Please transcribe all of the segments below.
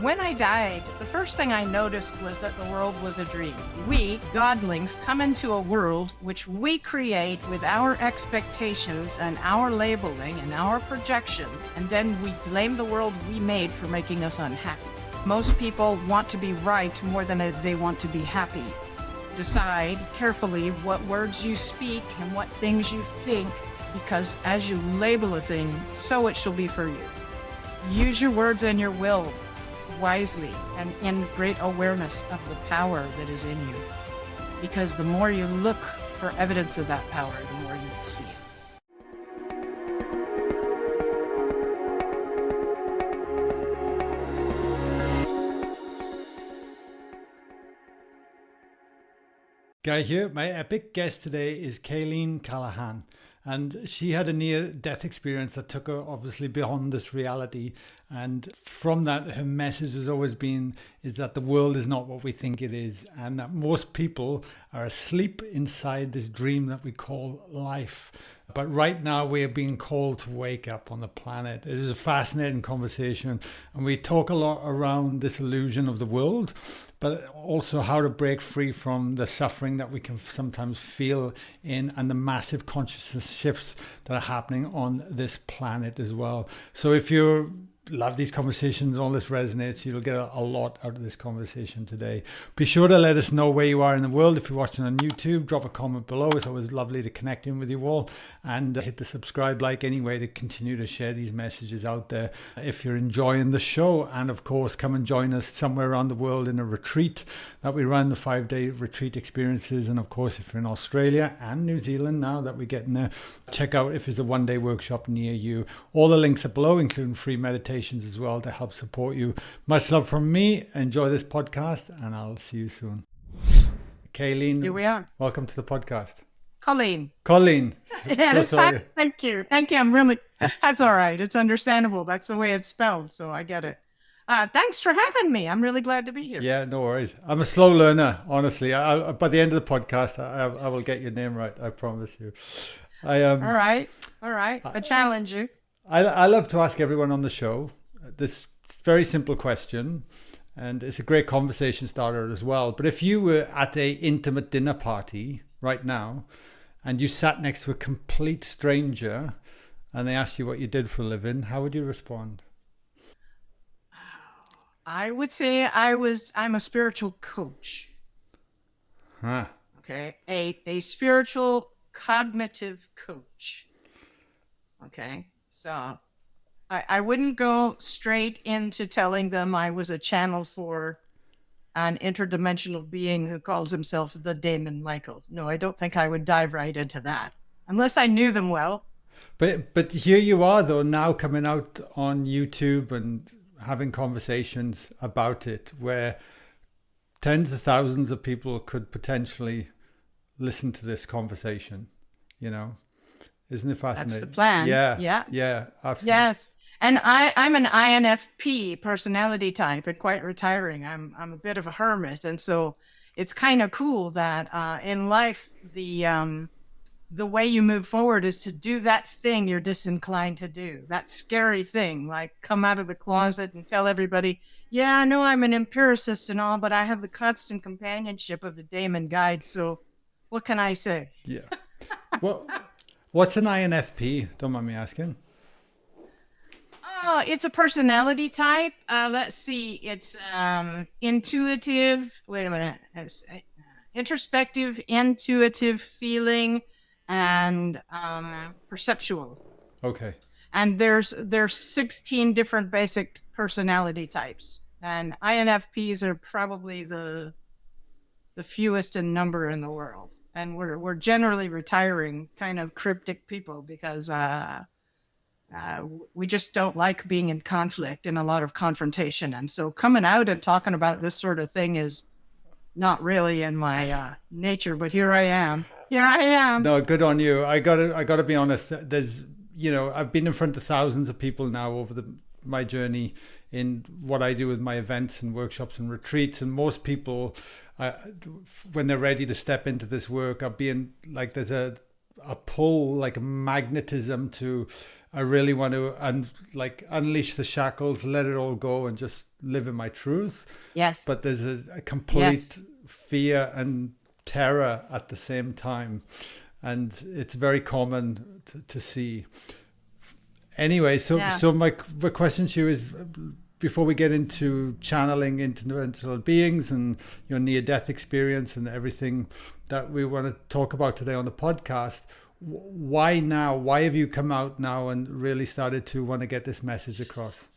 When I died, the first thing I noticed was that the world was a dream. We, godlings, come into a world which we create with our expectations and our labeling and our projections, and then we blame the world we made for making us unhappy. Most people want to be right more than they want to be happy. Decide carefully what words you speak and what things you think, because as you label a thing, so it shall be for you. Use your words and your will wisely and in great awareness of the power that is in you. Because the more you look for evidence of that power, the more you will see it. Guy here. My epic guest today is Cailin Callaghan. And she had a near-death experience that took her obviously beyond this reality. And from that, her message has always been is that the world is not what we think it is. And that most people are asleep inside this dream that we call life. But right now we are being called to wake up on the planet. It is a fascinating conversation. And we talk a lot around this illusion of the world, but also how to break free from the suffering that we can sometimes feel in and the massive consciousness shifts that are happening on this planet as well. So if you love these conversations, all this resonates, you'll get a lot out of this conversation today. Be sure to let us know where you are in the world. If you're watching on YouTube, drop a comment below. It's always lovely to connect in with you all, and hit the subscribe like anyway to continue to share these messages out there if you're enjoying the show. And of course, come and join us somewhere around the world in a retreat that we run, the 5-day retreat experiences. And of course, if you're in Australia and New Zealand now that we're getting there, check out if there's a 1-day workshop near you. All the links are below, including free meditations as well to help support you. Much love from me. Enjoy this podcast, and I'll see you soon. Cailin, Here we are. Welcome to the podcast. Colleen. So sorry. Thank you. I'm really, that's all right. It's understandable. That's the way it's spelled, so I get it. Thanks for having me. I'm really glad to be here. Yeah, no worries. I'm a slow learner, honestly. By the end of the podcast, I will get your name right. I promise you. All right. I challenge you. I love to ask everyone on the show this very simple question, and it's a great conversation starter as well. But if you were at a intimate dinner party right now and you sat next to a complete stranger and they asked you what you did for a living, how would you respond? I would say I'm a spiritual coach. Huh. Okay. A spiritual cognitive coach. Okay. So I wouldn't go straight into telling them I was a channel for an interdimensional being who calls himself the Daemon Michael. No, I don't think I would dive right into that unless I knew them well. But here you are though, now coming out on YouTube and having conversations about it where tens of thousands of people could potentially listen to this conversation, you know. Isn't it fascinating? That's the plan. Yeah, absolutely. Yes. And I'm an INFP personality type and quite retiring. I'm a bit of a hermit. And so it's kind of cool that in life, the way you move forward is to do that thing you're disinclined to do, that scary thing, like come out of the closet and tell everybody, yeah, I know I'm an empiricist and all, but I have the constant companionship of the Daemon guide. So what can I say? Yeah. Well, what's an INFP? Don't mind me asking. It's a personality type. Let's see. It's intuitive. Wait a minute. It's introspective, intuitive, feeling, and perceptual. Okay. And there's 16 different basic personality types, and INFPs are probably the fewest in number in the world. And we're generally retiring kind of cryptic people because we just don't like being in conflict and a lot of confrontation. And so coming out and talking about this sort of thing is not really in my nature, but here I am. No, good on you. I gotta be honest. There's, I've been in front of thousands of people now over my journey in what I do with my events and workshops and retreats. And most people, when they're ready to step into this work, are being like, there's a pull, like a magnetism to I really want to unleash the shackles, let it all go, and just live in my truth. Yes. But there's a complete Yes. fear and terror at the same time, and it's very common to see. Anyway, so my question to you is, before we get into channeling interdimensional beings and your near-death experience and everything that we want to talk about today on the podcast, why now? Why have you come out now and really started to want to get this message across?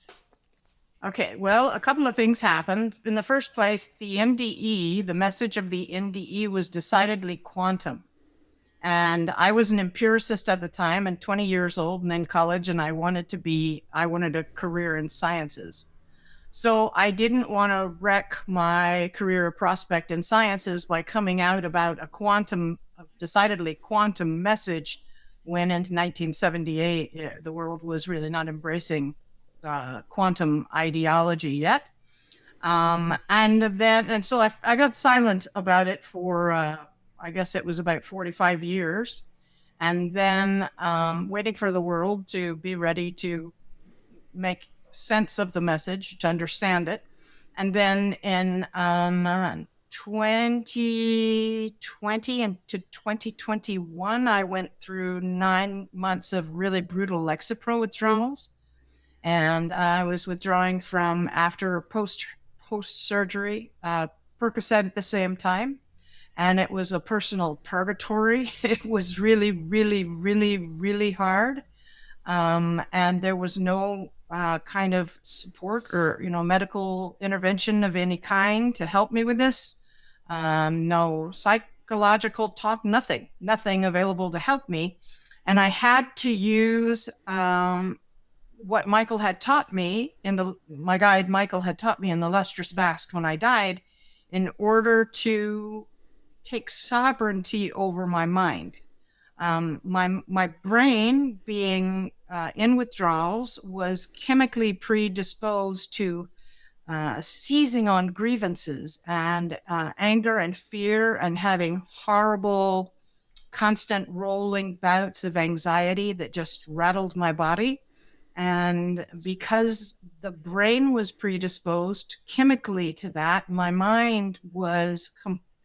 Okay, well, a couple of things happened. In the first place, the NDE, the message of the NDE was decidedly quantum. And I was an empiricist at the time and 20 years old and in college, and I wanted a career in sciences. So I didn't want to wreck my career prospect in sciences by coming out about a decidedly quantum message when in 1978, the world was really not embracing quantum ideology yet. And so I got silent about it for, I guess it was about 45 years. And then waiting for the world to be ready to make sense of the message, to understand it. And then in 2020 and to 2021, I went through 9 months of really brutal Lexapro withdrawals. And I was withdrawing from after post-surgery, Percocet at the same time. And it was a personal purgatory. It was really, really, really, really hard. And there was no kind of support or, medical intervention of any kind to help me with this. No psychological talk, nothing available to help me. And I had to use what Michael had taught me my guide Michael had taught me in the Lustrous Basque when I died, in order to take sovereignty over my mind. My brain, being in withdrawals, was chemically predisposed to seizing on grievances and anger and fear, and having horrible, constant rolling bouts of anxiety that just rattled my body. And because the brain was predisposed chemically to that, my mind was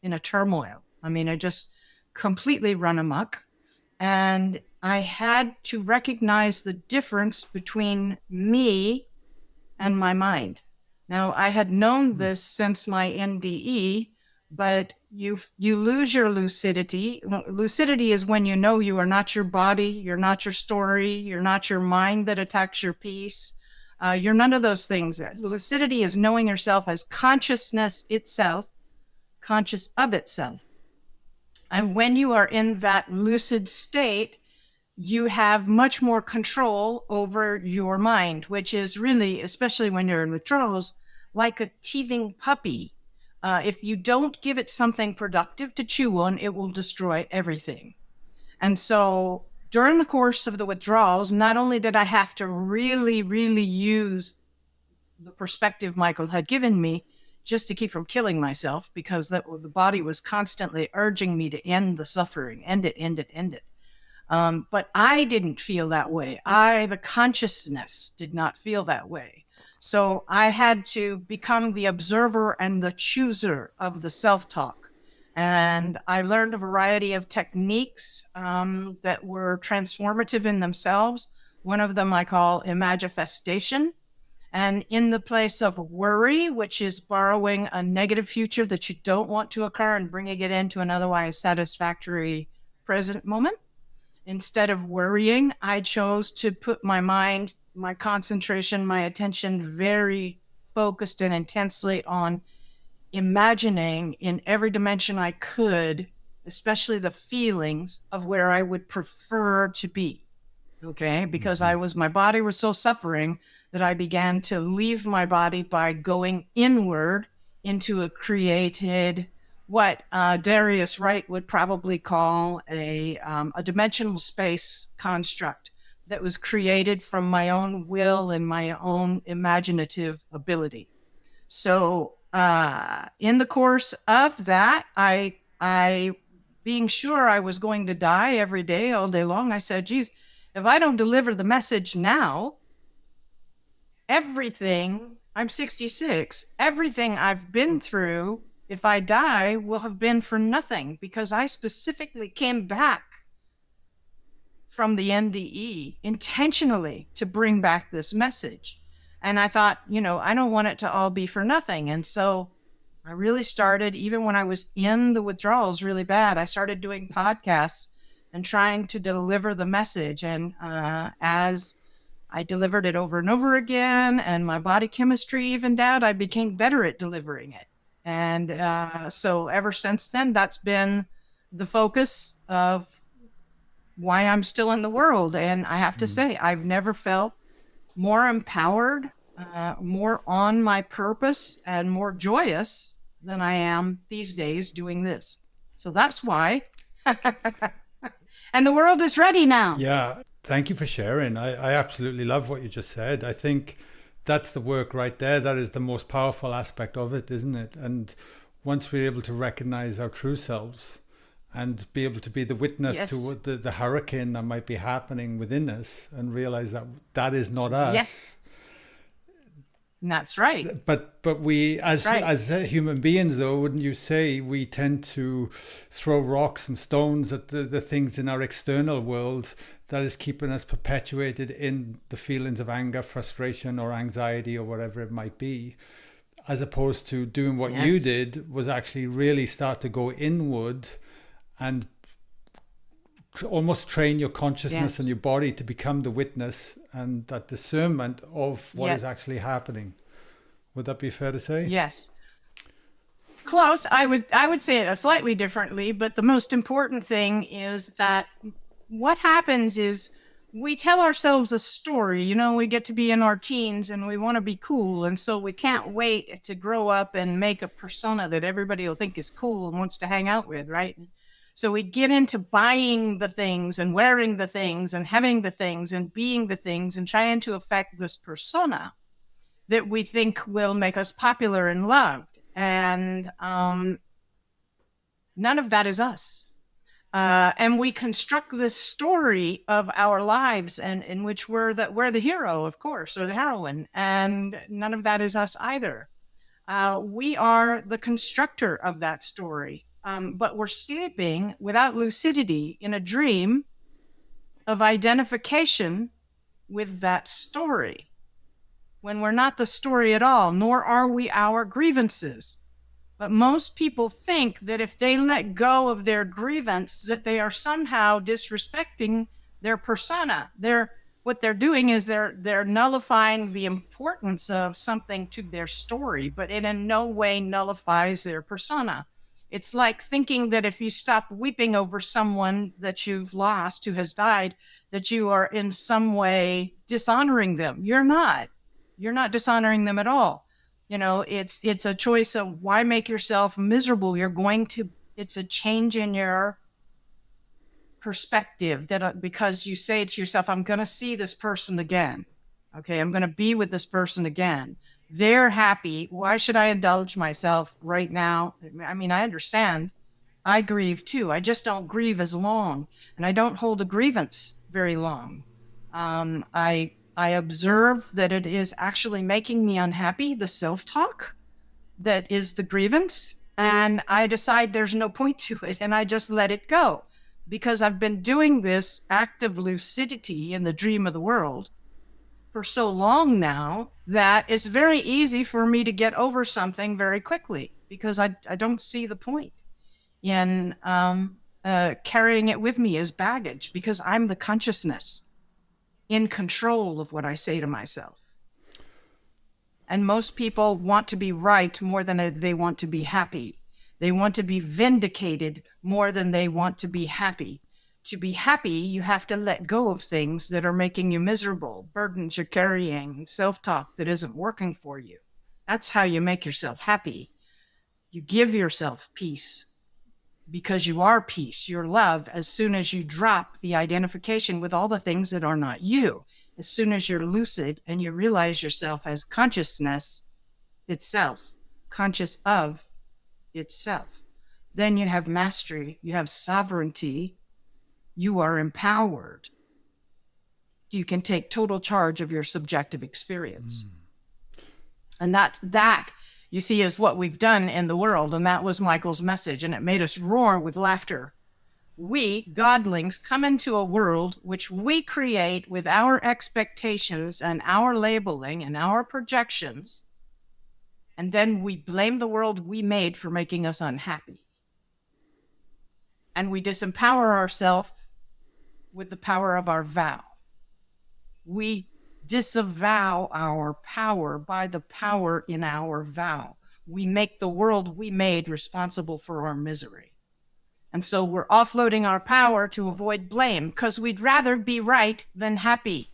in a turmoil. I mean, I just completely run amok. And I had to recognize the difference between me and my mind. Now, I had known this since my NDE, but you lose your lucidity. Lucidity is when you know you are not your body, you're not your story, you're not your mind that attacks your peace. You're none of those things. Lucidity is knowing yourself as consciousness itself, conscious of itself. And when you are in that lucid state, you have much more control over your mind, which is really, especially when you're in withdrawals, like a teething puppy. If you don't give it something productive to chew on, it will destroy everything. And so during the course of the withdrawals, not only did I have to really, really use the perspective Michael had given me just to keep from killing myself, because the body was constantly urging me to end the suffering, end it. But I didn't feel that way. The consciousness did not feel that way. So I had to become the observer and the chooser of the self-talk. And I learned a variety of techniques that were transformative in themselves. One of them I call Imagifestation. And in the place of worry, which is borrowing a negative future that you don't want to occur and bringing it into an otherwise satisfactory present moment, instead of worrying, I chose to put my mind, my concentration, my attention very focused and intensely on imagining in every dimension I could, especially the feelings of where I would prefer to be. Okay, because my body was so suffering that I began to leave my body by going inward into a created, what Darius Wright would probably call a dimensional space construct that was created from my own will and my own imaginative ability. So in the course of that, I being sure I was going to die every day, all day long, I said, geez, If I don't deliver the message now, I'm 66, everything I've been through, if I die, will have been for nothing, because I specifically came back from the NDE intentionally to bring back this message. And I thought, I don't want it to all be for nothing. And so I really started, even when I was in the withdrawals really bad, I started doing podcasts and trying to deliver the message. And as I delivered it over and over again, and my body chemistry evened out, I became better at delivering it. And so ever since then, that's been the focus of why I'm still in the world. And I have to say, I've never felt more empowered, more on my purpose, and more joyous than I am these days doing this. So that's why. And the world is ready now. Yeah, thank you for sharing. I absolutely love what you just said. I think that's the work right there. That is the most powerful aspect of it, isn't it? And once we're able to recognize our true selves and be able to be the witness Yes. to what the hurricane that might be happening within us, and realize that that is not us. Yes. And that's right. But we, as Right. as human beings, though, wouldn't you say, we tend to throw rocks and stones at the things in our external world that is keeping us perpetuated in the feelings of anger, frustration, or anxiety, or whatever it might be, as opposed to doing what you Yes. did, was actually really start to go inward and almost train your consciousness Yes. and your body to become the witness and that discernment of what Yes. is actually happening. Would that be fair to say? Yes. Close. I would say it slightly differently, but the most important thing is that what happens is we tell ourselves a story. We get to be in our teens and we want to be cool, and so we can't wait to grow up and make a persona that everybody will think is cool and wants to hang out with, right? So we get into buying the things and wearing the things and having the things and being the things and trying to affect this persona that we think will make us popular and loved. And none of that is us. And we construct this story of our lives, and in which we're the hero, of course, or the heroine, and none of that is us either. We are the constructor of that story, but we're sleeping without lucidity in a dream of identification with that story, when we're not the story at all, nor are we our grievances. But most people think that if they let go of their grievance, that they are somehow disrespecting their persona. What they're doing is they're nullifying the importance of something to their story, but it in no way nullifies their persona. It's like thinking that if you stop weeping over someone that you've lost who has died, that you are in some way dishonoring them. You're not. You're not dishonoring them at all. It's a choice of why make yourself miserable. It's a change in your perspective, that because you say to yourself, I'm going to see this person again. Okay, I'm going to be with this person again. They're happy. Why should I indulge myself right now? I mean, I understand. I grieve too. I just don't grieve as long, and I don't hold a grievance very long. I observe that it is actually making me unhappy, the self-talk that is the grievance, and I decide there's no point to it, and I just let it go, because I've been doing this act of lucidity in the dream of the world for so long now that it's very easy for me to get over something very quickly, because I don't see the point in carrying it with me as baggage, because I'm the consciousness in control of what I say to myself. And most people want to be right more than they want to be happy. They want to be vindicated more than they want to be happy. To be happy, you have to let go of things that are making you miserable, burdens you're carrying, self-talk that isn't working for you. That's how you make yourself happy. You give yourself peace, because you are peace, your love, as soon as you drop the identification with all the things that are not you. As soon as you're lucid and you realize yourself as consciousness itself, conscious of itself, then you have mastery, you have sovereignty, you are empowered. you can take total charge of your subjective experience. And that, you see, is what we've done in the world. And that was Michael's message. And it made us roar with laughter. We, godlings, come into a world which we create with our expectations and our labeling and our projections. And then we blame the world we made for making us unhappy. And we disempower ourselves with the power of our vow. We disavow our power by the power in our vow. We make the world we made responsible for our misery. And so we're offloading our power to avoid blame because we'd rather be right than happy.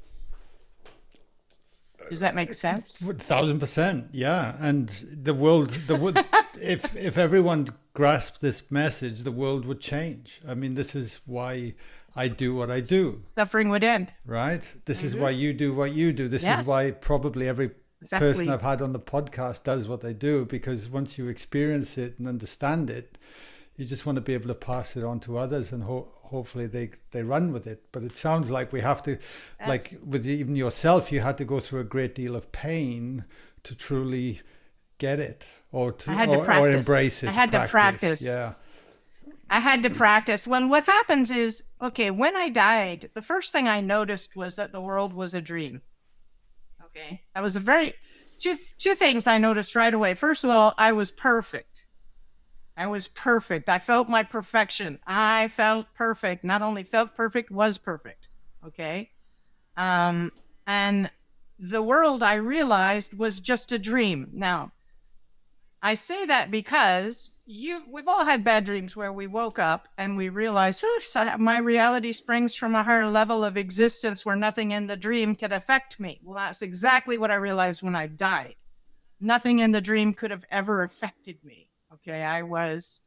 Does that make sense? 1,000%, yeah. And the world, if everyone grasped this message, the world would change. I mean, this is why I do what I do. Suffering would end. Right? This is why you do what you do. This is why probably every person I've had on the podcast does what they do, because once you experience it and understand it, you just want to be able to pass it on to others, and hopefully they run with it. But it sounds like we have to, like with even yourself, you had to go through a great deal of pain to truly get it, or embrace it. I had to practice. Yeah. I had to practice. What happens is, okay, when I died, the first thing I noticed was that the world was a dream. Okay. That was two things I noticed right away. First of all, I was perfect. I felt my perfection. I felt perfect. Not only felt perfect, was perfect. Okay. And the world, I realized, was just a dream. Now, I say that because we've all had bad dreams where we woke up and we realized, my reality springs from a higher level of existence where nothing in the dream could affect me. Well, that's exactly what I realized when I died. Nothing in the dream could have ever affected me. Okay, I was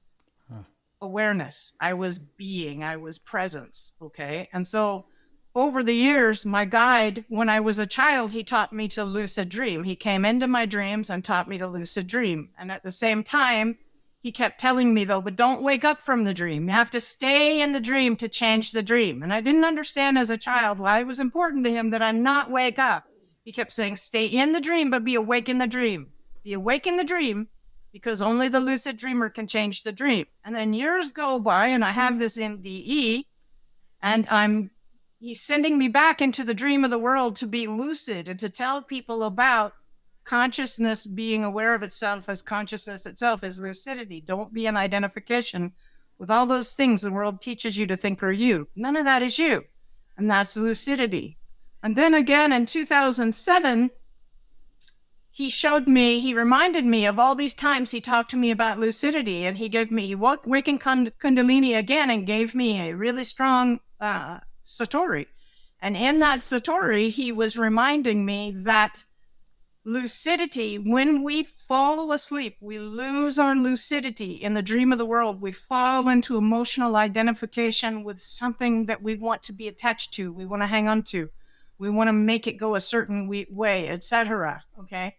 awareness, I was being, I was presence. Okay, and so over the years, my guide, when I was a child, he taught me to lucid dream. He came into my dreams and taught me to lucid dream. And at the same time, he kept telling me, though, but don't wake up from the dream. You have to stay in the dream to change the dream. And I didn't understand as a child why it was important to him that I not wake up. He kept saying, stay in the dream, but be awake in the dream. Be awake in the dream, because only the lucid dreamer can change the dream. And then years go by, and I have this NDE, and he's sending me back into the dream of the world to be lucid and to tell people about consciousness being aware of itself as consciousness itself is lucidity. Don't be in identification with all those things the world teaches you to think are you. None of that is you. And that's lucidity. And then again in 2007, he reminded me of all these times he talked to me about lucidity, and he wakened Kundalini again and gave me a really strong Satori. And in that Satori, he was reminding me that lucidity, when we fall asleep, we lose our lucidity in the dream of the world. We fall into emotional identification with something that we want to be attached to, we want to hang on to, we want to make it go a certain way, etc. Okay?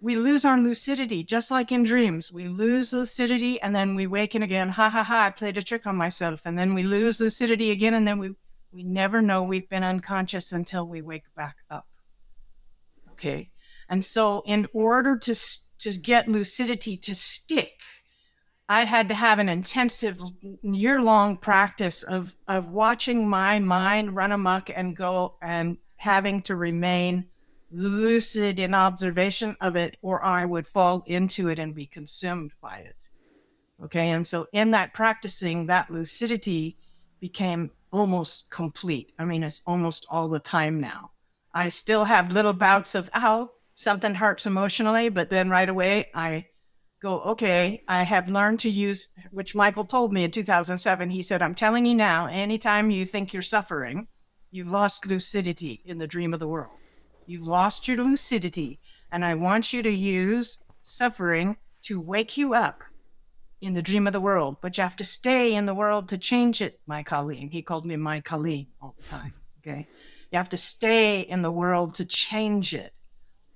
We lose our lucidity, just like in dreams. We lose lucidity, and then we waken again. Ha, ha, ha, I played a trick on myself. And then we lose lucidity again, and then we never know we've been unconscious until we wake back up. Okay? And so in order to get lucidity to stick, I had to have an intensive year-long practice of watching my mind run amok and go, and having to remain lucid in observation of it, or I would fall into it and be consumed by it. Okay, and so in that practicing, that lucidity became almost complete. I mean, it's almost all the time now. I still have little bouts of, something hurts emotionally, but then right away I go, okay, I have learned to use, which Michael told me in 2007, he said, I'm telling you now, anytime you think you're suffering, you've lost lucidity in the dream of the world. You've lost your lucidity, and I want you to use suffering to wake you up in the dream of the world, but you have to stay in the world to change it, my Cailin. He called me my Cailin all the time, okay? You have to stay in the world to change it.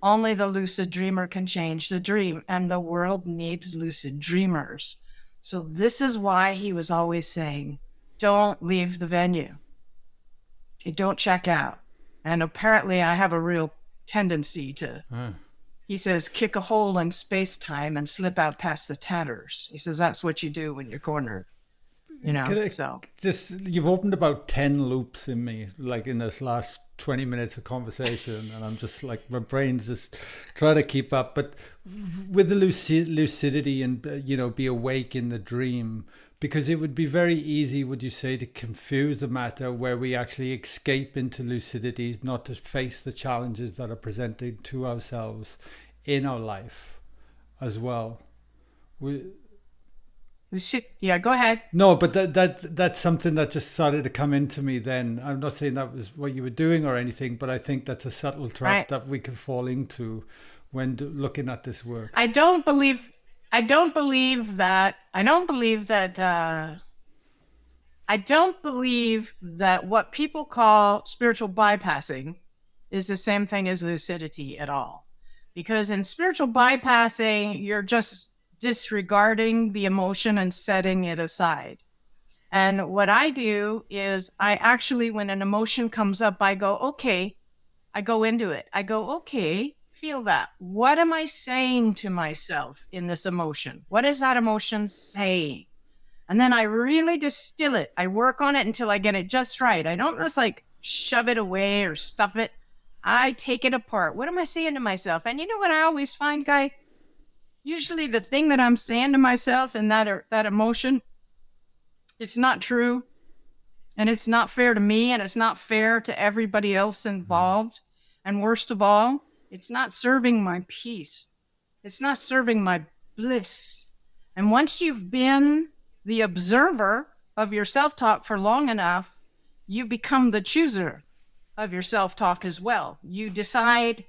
Only the lucid dreamer can change the dream, and the world needs lucid dreamers. So this is why he was always saying, don't leave the venue. Okay, don't check out. And apparently I have a real tendency to, he says, kick a hole in space-time and slip out past the tatters. He says, that's what you do when you're cornered. So. You've opened about 10 loops in me, like in this last 20 minutes of conversation, and I'm just like, my brain's just trying to keep up. But with the lucidity and, be awake in the dream, because it would be very easy, would you say, to confuse the matter where we actually escape into lucidity, not to face the challenges that are presented to ourselves in our life as well. Yeah, go ahead. No, but that's something that just started to come into me then. I'm not saying that was what you were doing or anything, but I think that's a subtle trap that we can fall into when looking at this work. I don't believe that what people call spiritual bypassing is the same thing as lucidity at all. Because in spiritual bypassing, you're just disregarding the emotion and setting it aside. And what I do is I actually, when an emotion comes up, I go, okay, I go into it. I go, okay, feel that. What am I saying to myself in this emotion? What is that emotion saying? And then I really distill it. I work on it until I get it just right. I don't just like shove it away or stuff it. I take it apart. What am I saying to myself? And you know what I always find, Guy? Usually the thing that I'm saying to myself in that emotion, it's not true. And it's not fair to me, and it's not fair to everybody else involved. And worst of all, it's not serving my peace. It's not serving my bliss. And once you've been the observer of your self-talk for long enough, you become the chooser of your self-talk as well. You decide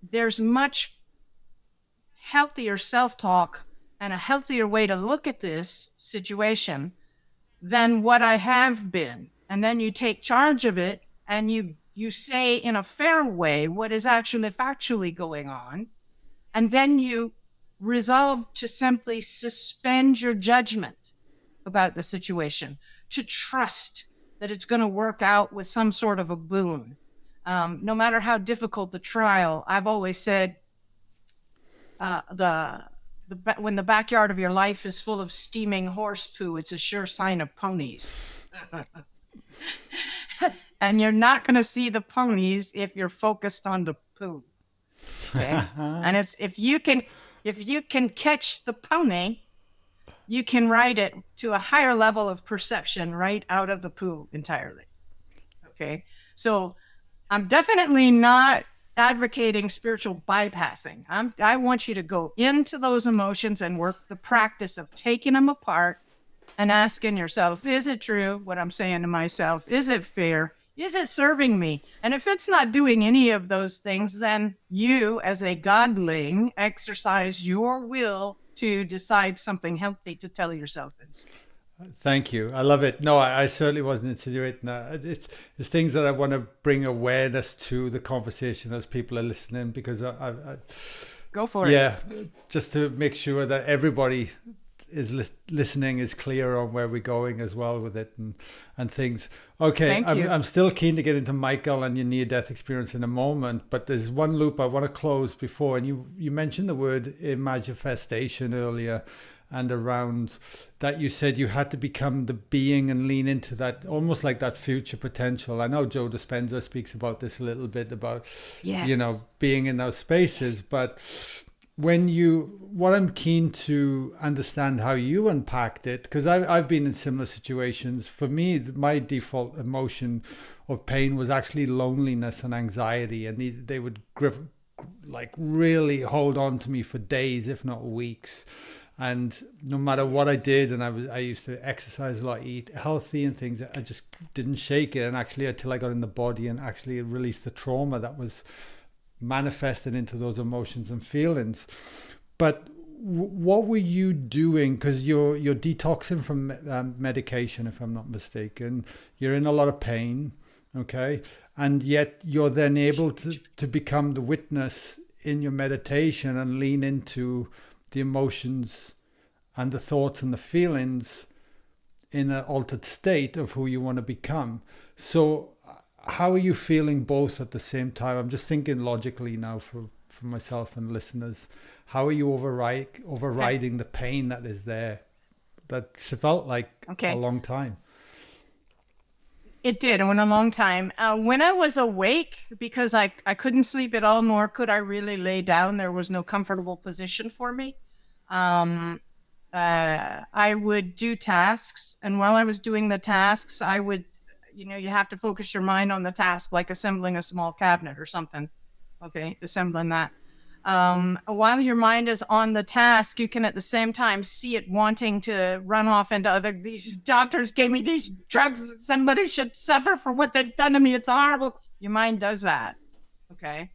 there's much healthier self-talk and a healthier way to look at this situation than what I have been. And then you take charge of it and you say in a fair way what is actually factually going on. And then you resolve to simply suspend your judgment about the situation, to trust that it's going to work out with some sort of a boon. No matter how difficult the trial, I've always said, when the backyard of your life is full of steaming horse poo, it's a sure sign of ponies. And you're not going to see the ponies if you're focused on the poo. Okay? And it's if you can catch the pony, you can ride it to a higher level of perception right out of the poo entirely. Okay? So I'm definitely not advocating spiritual bypassing. I want you to go into those emotions and work the practice of taking them apart and asking yourself, is it true what I'm saying to myself? Is it fair? Is it serving me? And if it's not doing any of those things, then you as a godling exercise your will to decide something healthy to tell yourself instead. Thank you. I love it. No, I certainly wasn't insinuating that. It's things that I want to bring awareness to the conversation as people are listening, because I go for it. Yeah, just to make sure that everybody is listening, is clear on where we're going as well with it and things. Okay, I'm still keen to get into Michael and your near-death experience in a moment, but there's one loop I want to close before, and you mentioned the word Imagifestation earlier. And around that, you said you had to become the being and lean into that, almost like that future potential. I know Joe Dispenza speaks about this a little bit, about, being in those spaces. But what I'm keen to understand how you unpacked it, because I've been in similar situations. For me, my default emotion of pain was actually loneliness and anxiety. And they would really hold on to me for days, if not weeks. And no matter what I did, and I used to exercise a lot, eat healthy and things, I just didn't shake it. And actually, until I got in the body and actually released the trauma that was manifested into those emotions and feelings. But what were you doing? Because you're detoxing from medication, if I'm not mistaken. You're in a lot of pain, okay? And yet you're then able to become the witness in your meditation and lean into the emotions and the thoughts and the feelings in an altered state of who you want to become. So how are you feeling both at the same time? I'm just thinking logically now for myself and listeners. How are you overriding the pain that is there? That felt like a long time. It did. It went a long time. When I was awake, because I couldn't sleep at all, nor could I really lay down. There was no comfortable position for me. I would do tasks. And while I was doing the tasks, I would, you have to focus your mind on the task, like assembling a small cabinet or something. Okay, assembling that. While your mind is on the task, you can at the same time see it wanting to run off into these doctors gave me these drugs. Somebody should suffer for what they've done to me. It's horrible. Your mind does that. Okay.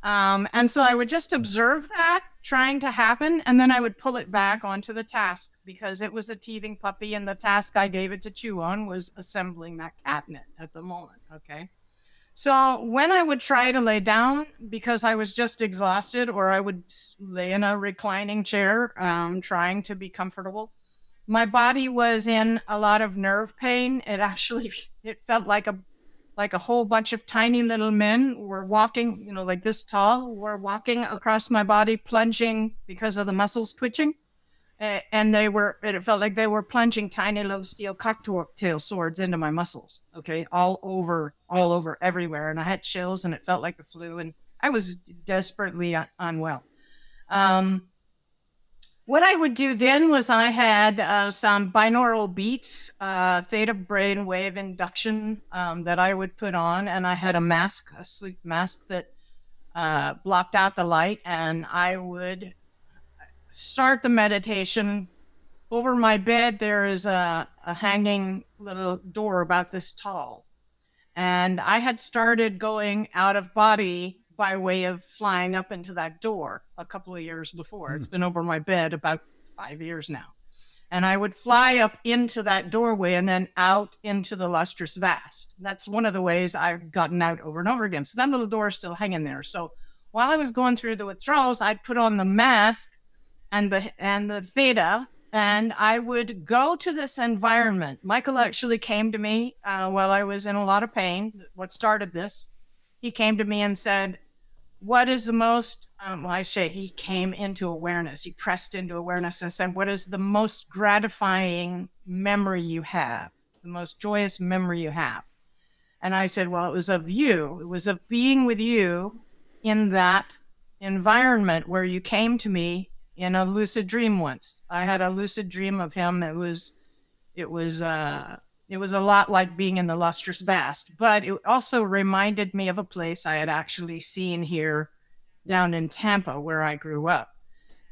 And so I would just observe that trying to happen, and then I would pull it back onto the task because it was a teething puppy, and the task I gave it to chew on was assembling that cabinet at the moment. Okay. So when I would try to lay down because I was just exhausted, or I would lay in a reclining chair, trying to be comfortable, my body was in a lot of nerve pain. It felt like a whole bunch of tiny little men were walking, like this tall, were walking across my body, plunging because of the muscles twitching. And it felt like they were plunging tiny little steel cocktail swords into my muscles. Okay. All over, everywhere. And I had chills, and it felt like the flu, and I was desperately unwell. What I would do then was I had some binaural beats, theta brainwave induction that I would put on, and I had a sleep mask that blocked out the light, and I would start the meditation. Over my bed, there is a hanging little door about this tall. And I had started going out of body by way of flying up into that door a couple of years before. It's been over my bed about 5 years now. And I would fly up into that doorway and then out into the lustrous vast. That's one of the ways I've gotten out over and over again. So that little door is still hanging there. So while I was going through the withdrawals, I'd put on the mask and the theta, and I would go to this environment. Michael actually came to me while I was in a lot of pain. What started this? He came to me and said, what is the most, he came into awareness. He pressed into awareness and said, what is the most gratifying memory you have? The most joyous memory you have? And I said, well, it was of you. It was of being with you in that environment where you came to me in a lucid dream once. I had a lucid dream of him. It was a lot like being in the lustrous vast, but it also reminded me of a place I had actually seen here down in Tampa where I grew up.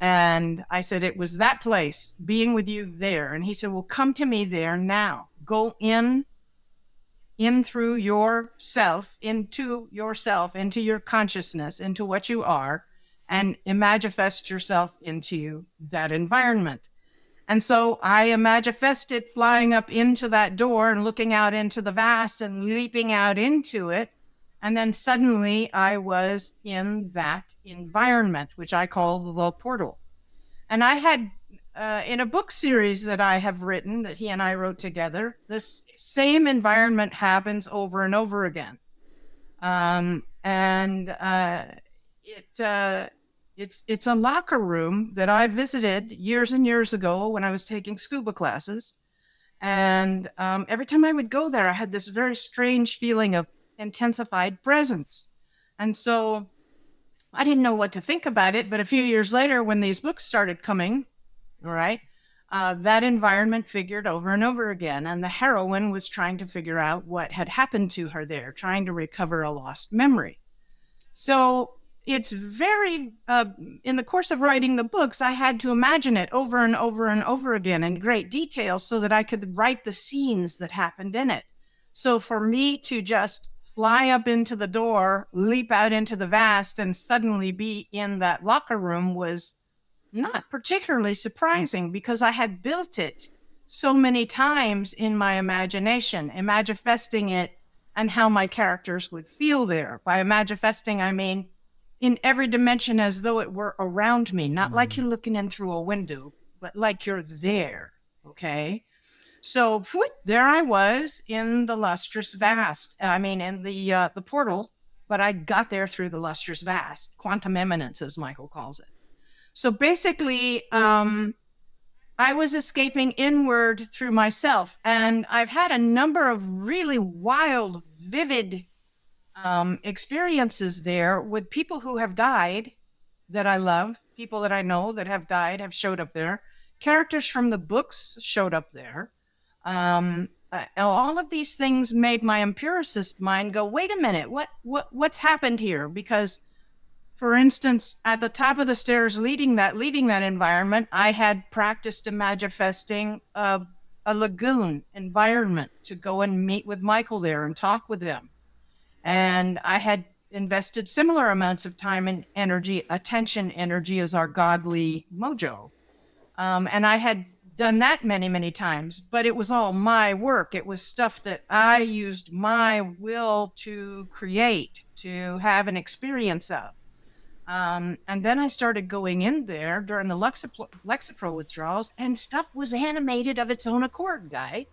And I said, it was that place, being with you there. And he said, well, come to me there now. Go in through yourself, into your consciousness, into what you are, and imagifest yourself into that environment. And so I imagifested flying up into that door and looking out into the vast and leaping out into it. And then suddenly I was in that environment, which I call the portal. And I had, in a book series that I have written, that he and I wrote together, this same environment happens over and over again. It's a locker room that I visited years and years ago when I was taking scuba classes. And every time I would go there, I had this very strange feeling of intensified presence. And so I didn't know what to think about it. But a few years later, when these books started coming, all right, that environment figured over and over again. And the heroine was trying to figure out what had happened to her there, trying to recover a lost memory. So it's very, in the course of writing the books, I had to imagine it over and over and over again in great detail so that I could write the scenes that happened in it. So for me to just fly up into the door, leap out into the vast, and suddenly be in that locker room was not particularly surprising because I had built it so many times in my imagination, Imagifesting it and how my characters would feel there. By Imagifesting, I mean in every dimension as though it were around me, not like you're looking in through a window, but like you're there, okay? So there I was in the lustrous vast. I mean, in the portal, but I got there through the lustrous vast, quantum imminence, as Michael calls it. So basically, I was escaping inward through myself, and I've had a number of really wild, vivid experiences there with people who have died that I love, people that I know that have died have showed up there. Characters from the books showed up there. All of these things made my empiricist mind go, wait a minute, what's happened here? Because, for instance, at the top of the stairs leaving that environment, I had practiced Imagifesting a lagoon environment to go and meet with Michael there and talk with him. And I had invested similar amounts of time and energy. Attention energy is our godly mojo. And I had done that many, many times, but it was all my work. It was stuff that I used my will to create, to have an experience of. And then I started going in there during the Lexapro withdrawals, and stuff was animated of its own accord, Guy.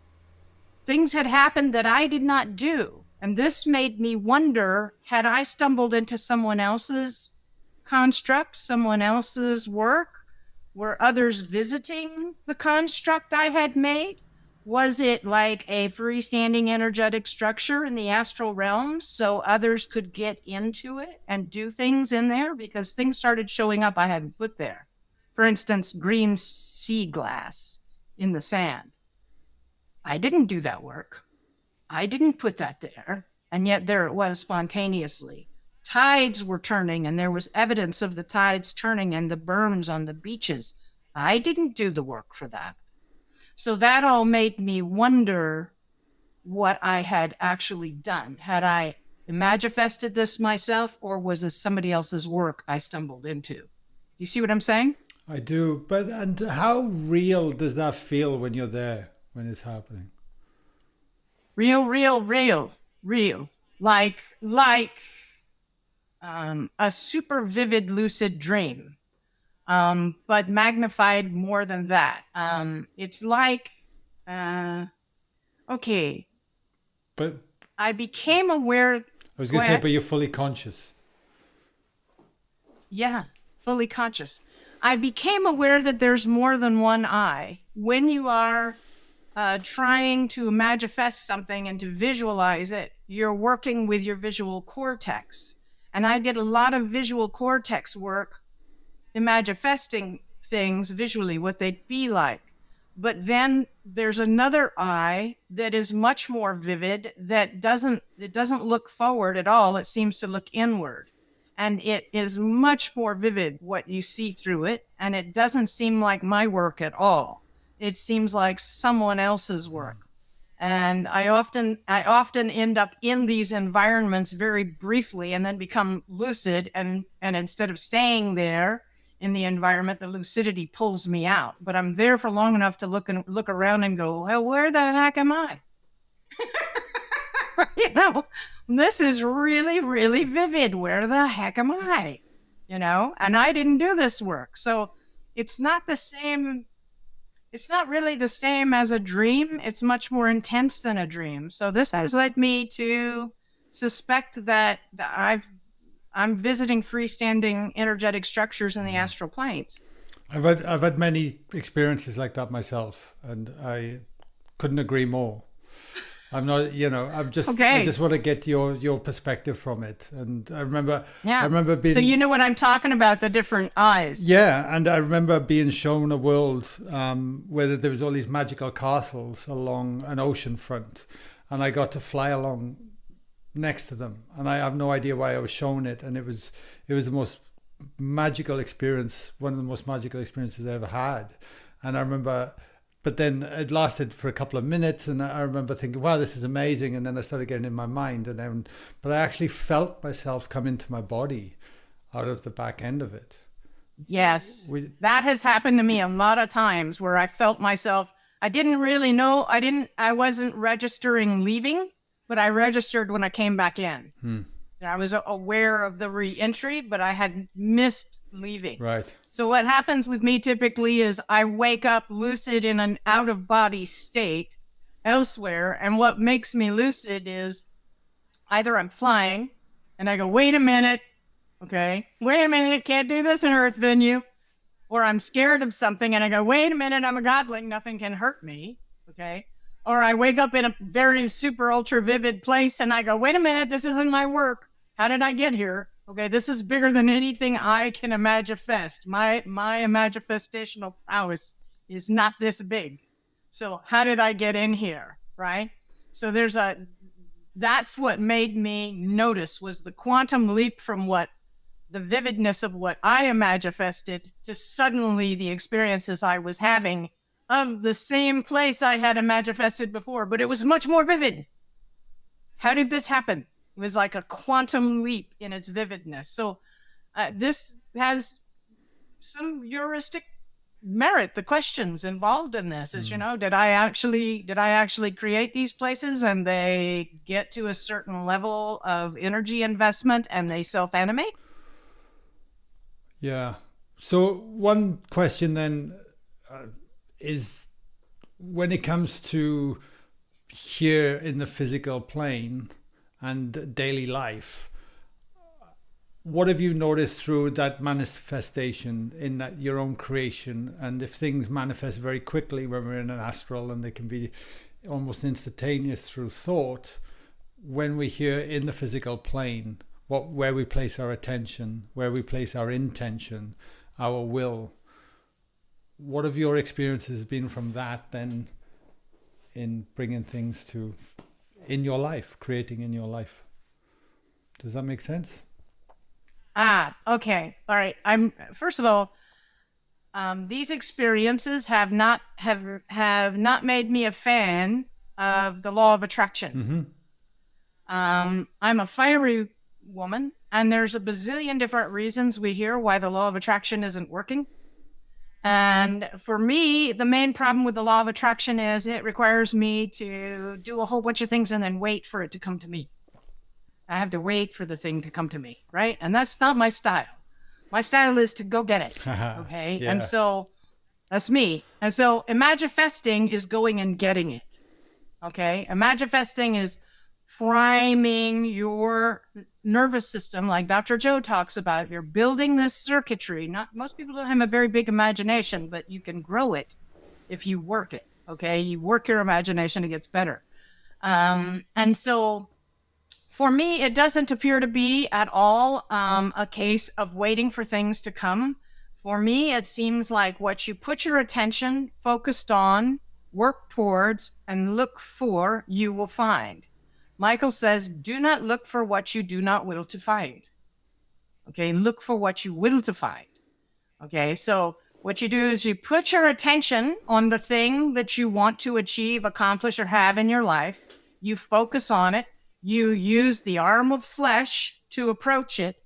Things had happened that I did not do. And this made me wonder, had I stumbled into someone else's construct, someone else's work? Were others visiting the construct I had made? Was it like a freestanding energetic structure in the astral realm so others could get into it and do things in there? Because things started showing up I hadn't put there. For instance, green sea glass in the sand. I didn't do that work. I didn't put that there. And yet there it was spontaneously. Tides were turning, and there was evidence of the tides turning and the berms on the beaches. I didn't do the work for that. So that all made me wonder what I had actually done. Had I Imagifested this myself, or was this somebody else's work I stumbled into? You see what I'm saying? I do. But and how real does that feel when you're there, when it's happening? Real. Like a super vivid lucid dream, but magnified more than that. It's like, okay. But I became aware. I was going to say, but you're fully conscious. Yeah, fully conscious. I became aware that there's more than one I. When you are trying to manifest something and to visualize it, you're working with your visual cortex. And I did a lot of visual cortex work, Imagifesting things visually, what they'd be like. But then there's another I that is much more vivid, that doesn't look forward at all. It seems to look inward. And it is much more vivid what you see through it. And it doesn't seem like my work at all. It seems like someone else's work. And I often end up in these environments very briefly and then become lucid. And instead of staying there in the environment, the lucidity pulls me out. But I'm there for long enough to look around and go, well, where the heck am I? You know, this is really, really vivid. Where the heck am I? You know, and I didn't do this work. So it's not the same. It's not really the same as a dream. It's much more intense than a dream. So this has led me to suspect that I'm visiting freestanding energetic structures in the astral planes. I've had many experiences like that myself, and I couldn't agree more. I'm not, I'm just, okay. I just want to get your perspective from it. And I remember being... So you know what I'm talking about, the different eyes. Yeah. And I remember being shown a world where there was all these magical castles along an ocean front. And I got to fly along next to them. And I have no idea why I was shown it. And it was the most magical experience, one of the most magical experiences I ever had. And I remember... But then it lasted for a couple of minutes, and I remember thinking, wow, this is amazing. And then I started getting in my mind. But I actually felt myself come into my body out of the back end of it. Yes, that has happened to me a lot of times where I felt myself, I didn't really know, I wasn't registering leaving, but I registered when I came back in. I was aware of the re-entry, but I had missed leaving. Right. So what happens with me typically is I wake up lucid in an out-of-body state, elsewhere. And what makes me lucid is either I'm flying and I go, wait a minute, okay, wait a minute, can't do this in Earth venue. Or I'm scared of something and I go, wait a minute, I'm a godling, nothing can hurt me, okay? Or I wake up in a very super ultra vivid place and I go, wait a minute, this isn't my work. How did I get here? Okay, this is bigger than anything I can imagifest. My imagifestational prowess is not this big. So how did I get in here, right? So that's what made me notice was the quantum leap from the vividness of what I imagifested to suddenly the experiences I was having of the same place I had imagifested before, but it was much more vivid. How did this happen? It was like a quantum leap in its vividness. So this has some heuristic merit. The questions involved in this is, did I actually create these places and they get to a certain level of energy investment and they self-animate? Yeah. So one question then is, when it comes to here in the physical plane and daily life, what have you noticed through that manifestation in that your own creation? And if things manifest very quickly when we're in an astral, and they can be almost instantaneous through thought, when we're here in the physical plane, where we place our attention, where we place our intention, our will, what have your experiences been from that then in bringing things to in your life, creating in your life? Does that make sense? Okay. All right. First of all, these experiences have not made me a fan of the law of attraction. I'm a fiery woman, and there's a bazillion different reasons we hear why the law of attraction isn't working. And for me, the main problem with the law of attraction is it requires me to do a whole bunch of things and then wait for it to come to me. I have to wait for the thing to come to me, right? And that's not my style. My style is to go get it, okay? Yeah. And so that's me. And so Imagifesting is going and getting it, okay? Imagifesting is priming your nervous system, like Dr. Joe talks about. You're building this circuitry. Most people don't have a very big imagination, but you can grow it if you work it, okay? You work your imagination, it gets better. And so for me, it doesn't appear to be at all a case of waiting for things to come. For me, it seems like what you put your attention focused on, work towards, and look for, you will find. Michael says, do not look for what you do not will to find. Okay, look for what you will to find. Okay, so what you do is you put your attention on the thing that you want to achieve, accomplish, or have in your life. You focus on it. You use the arm of flesh to approach it.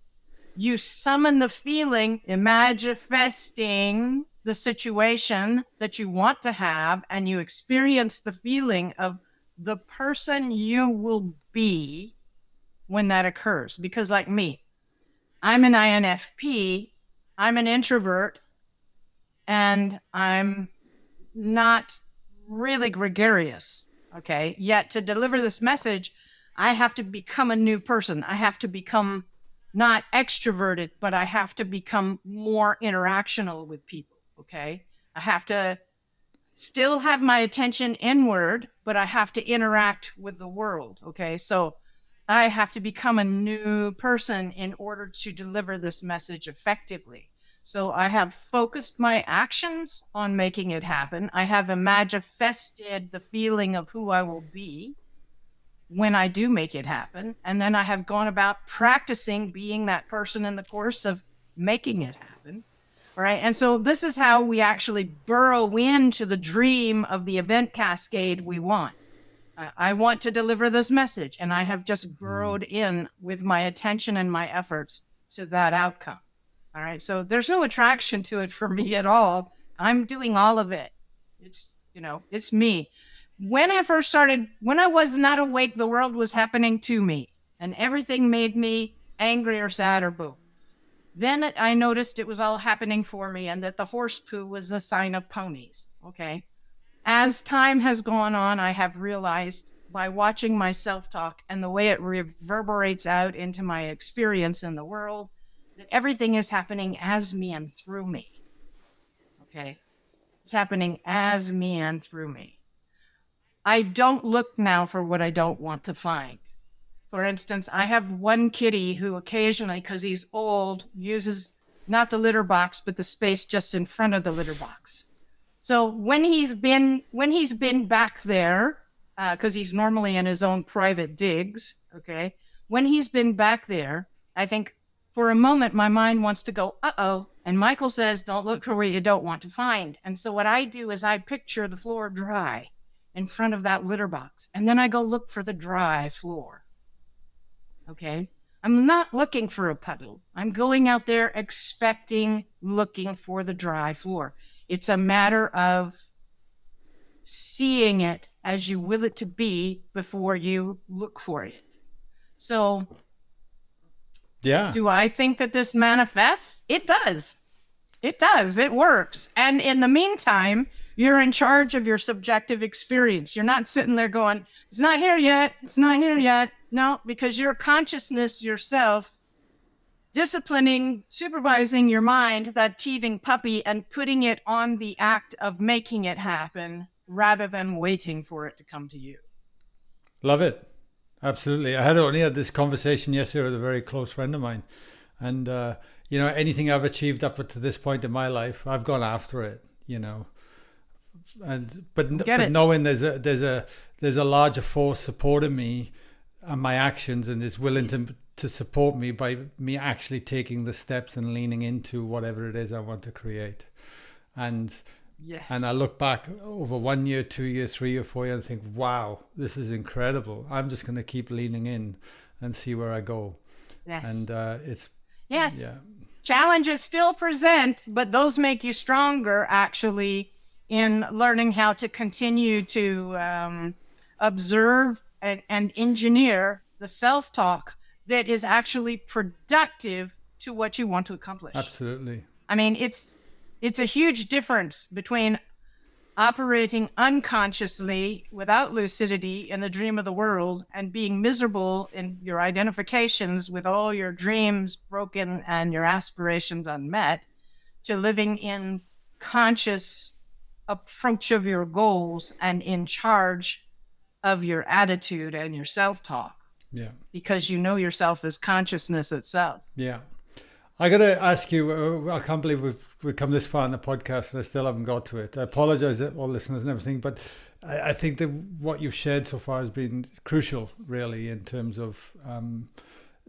You summon the feeling, imagifesting the situation that you want to have, and you experience the feeling of the person you will be when that occurs. Because like me, I'm an INFP, I'm an introvert, and I'm not really gregarious, okay? Yet to deliver this message, I have to become a new person. I have to become not extroverted, but I have to become more interactional with people, okay? I have to still have my attention inward, but I have to interact with the world, okay? So I have to become a new person in order to deliver this message effectively. So I have focused my actions on making it happen. I have imagifested the feeling of who I will be when I do make it happen. And then I have gone about practicing being that person in the course of making it happen. All right. And so this is how we actually burrow into the dream of the event cascade we want. I want to deliver this message, and I have just burrowed in with my attention and my efforts to that outcome. All right. So there's no attraction to it for me at all. I'm doing all of it. It's me. When I first started, when I was not awake, the world was happening to me, and everything made me angry or sad or both. Then I noticed it was all happening for me, and that the horse poo was a sign of ponies. Okay. As time has gone on, I have realized by watching my self-talk and the way it reverberates out into my experience in the world, that everything is happening as me and through me. Okay? It's happening as me and through me. I don't look now for what I don't want to find. For instance, I have one kitty who occasionally, because he's old, uses not the litter box, but the space just in front of the litter box. So when he's been back there, because he's normally in his own private digs, okay, when he's been back there, I think for a moment my mind wants to go, uh-oh, and Michael says, don't look for what you don't want to find. And so what I do is I picture the floor dry in front of that litter box, and then I go look for the dry floor. Okay? I'm not looking for a puddle. I'm going out there looking for the dry floor. It's a matter of seeing it as you will it to be before you look for it. So, Yeah. do I think that this manifests? It does. It does. It works. And in the meantime, you're in charge of your subjective experience. You're not sitting there going, it's not here yet. It's not here yet. No, because your consciousness yourself disciplining, supervising your mind, that teething puppy, and putting it on the act of making it happen rather than waiting for it to come to you. Love it. Absolutely. I only had this conversation yesterday with a very close friend of mine. And, anything I've achieved up to this point in my life, I've gone after it, But knowing there's a larger force supporting me and my actions and is willing to support me by me actually taking the steps and leaning into whatever it is I want to create. And and I look back over 1 year, 2 years, 3 or 4 years and think, wow, this is incredible. I'm just going to keep leaning in and see where I go. Yes. And it's challenges still present, but those make you stronger actually in learning how to continue to observe and engineer the self-talk that is actually productive to what you want to accomplish. Absolutely. I mean, it's a huge difference between operating unconsciously without lucidity in the dream of the world and being miserable in your identifications with all your dreams broken and your aspirations unmet, to living in conscious approach of your goals and in charge of your attitude and your self-talk. Yeah. Because you know yourself as consciousness itself. Yeah. I got to ask you, I can't believe we've come this far in the podcast and I still haven't got to it. I apologize to all listeners and everything, but I think that what you've shared so far has been crucial, really, in terms of